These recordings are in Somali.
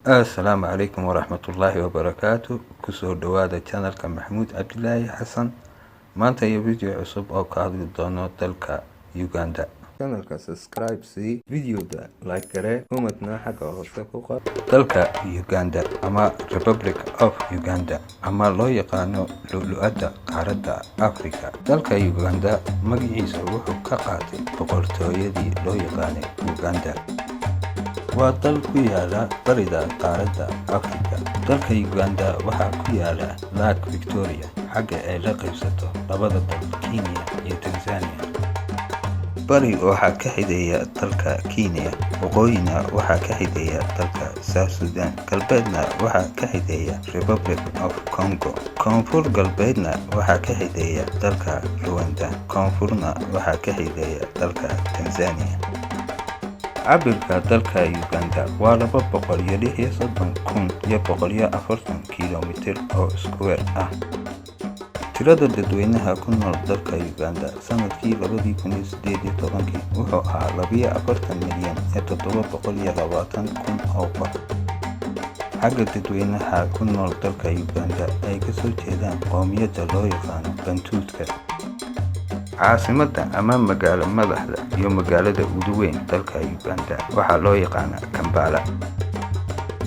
Assalaamu calaykum waraxmatullaahi wabarakaatu. Kusoo dhawaada channelka Maxamuud Cabdilaahi Xasan. Maanta iyo video cusub oo ka hadli doono dalka Uganda. Channelka subscribe si videoda like gare kumadna xagga hoose ku qor. Dalka Uganda ama Republic of Uganda ama loo yaqaano Lu'lu'ada qaaradda Afrika. Dalka Uganda magaciisa wuxuu ka qaatay boqortooyadii loo yaqaanay Uganda. waa dal ku yaala bariga qaaradda Afrika. Dalka Uganda waxaa ku yaala Lake Victoria xagga ay la qaybsato labada dal Kenya iyo Tanzania. Bari waxaa ka xidheeya dalka Kenya, waqooyina waxaa ka xidheeya dalka South Sudan, galbeedna waxaa ka xidheeya Republic of Congo, koonfur galbeedna waxaa ka xidheeya dalka Rwanda, koonfurna waxaa ka xidheeya dalka Tanzania. cabirka dalka Uganda waa 236,140 kiiloomitir oo square ah. Tirada dadweynaha ku nool dalka Uganda sanadkii 2018 wuxuu ahaa 42,720,000 oo qof. Xagga dadweynaha ku nool dalka Uganda ay ka soo jeedaan qowmiyadda loo yaqaano Bantuuska. caasimadda ama magaalo madaxda iyo magaalada ugu weyn dalka Uganda waxaa loo yaqaanaa Kampala.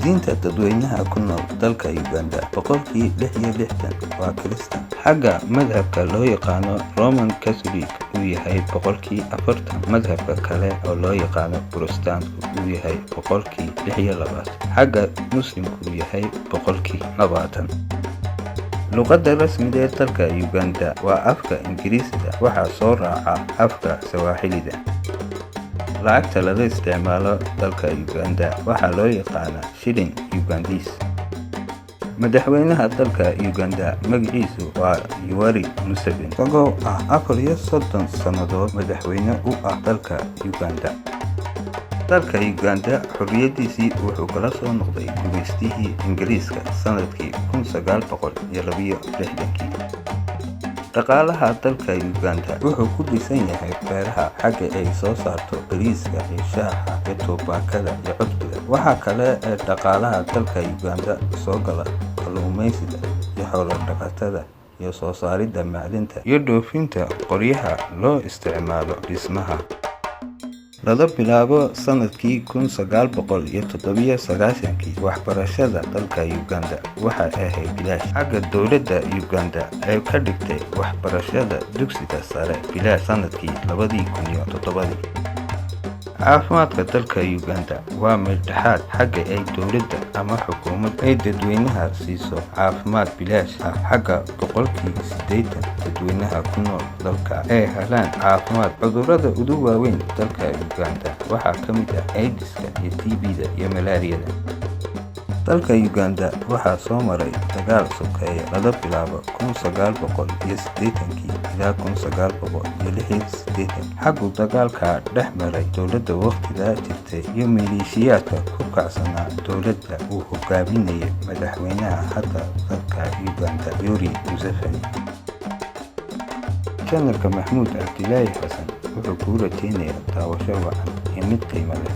diinta dadweynaha ku nool dalka Uganda boqolkii 66 waa Kristaan. xagga madhabka loo yaqaano Roman Catholic uu yahay boqolkii 40, madhabka kale oo loo yaqaano Protestant uu yahay boqolkii 26, xagga Muslimku uu yahay boqolkii 20. luqadda rasmiga ee dalka Uganda waa afka Ingiriisiga, waxaa soo raaca afka Swahiliga. lacagta laga isticmaalo dalka Uganda waxaa loo yaqaanaa shilling Ugandese. madaxweynaha dalka Uganda magaciisu waa Yoweri Museveni, isagoo ah 34 sannadood madaxweyne u ah dalka Uganda. dalka Uganda xorriyadiisii wuxuu kala soo noqday gumaystihii Ingiriiska sanadkii 1962. dhaqaalaha dalka Uganda wuxuu ku dhisan yahay beeraha xagga ay soo saarto bariiska iyo shaaha iyo tubaakada iyo cudbiga. waxaa kale ee dhaqaalaha dalka Uganda soo gala kalluumaysiga iyo xoolo dhaqatada iyo soo saaridda macdanta iyo dhoofinta qoryaha loo isticmaalo dhismaha. laga bilaabo sanadkii 1997 waxbarashada dalka Uganda waxay ahayd bilaash. xagga dowladda Uganda ay ka dhigtay waxbarashada dugsiga sare bilaash sanadkii 2007. caafimaadka dalka Uganda waa mid dhexaad xagga ay dowladda ama xukuumad ay dadweynaha siiso caafimaad bilaash ah. xagga boqolkii 80 dadweynaha ku nool dalka ay helaan caafimaad. cudurrada ugu waaweyn dalka Uganda waxaa ka mid ah AIDS-ka iyo TB-da iyo malaariyada. dalka Uganda waxaa soo maray dagaal sokeeye laga bilaabo 1980 ilaa 1986. xaggu dagaalka dhex maray dowladda waqtigaa jirtay iyo maleeshiyaadka ku kacsanaa dowladda uu hogaaminayay madaxweynaha hadda dalka Uganda Yoweri Museveni. channelka Maxamuud Cabdilaahi Xasan wuxuu kuu rajaynayaa daawasho wacan iyo mid qiimo leh.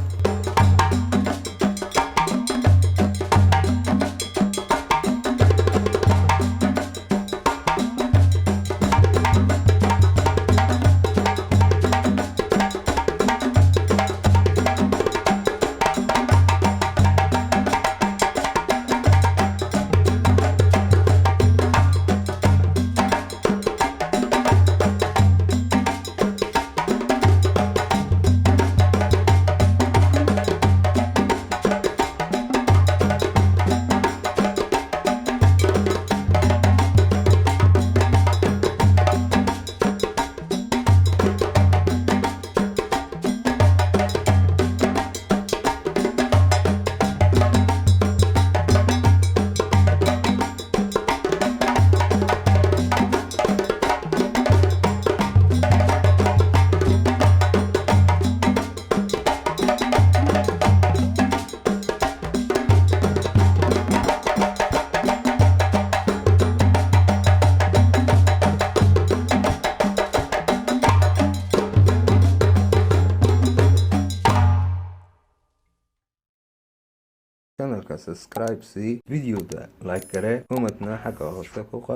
subscribe sii videoga like garee kumadna xagga hoose ku qor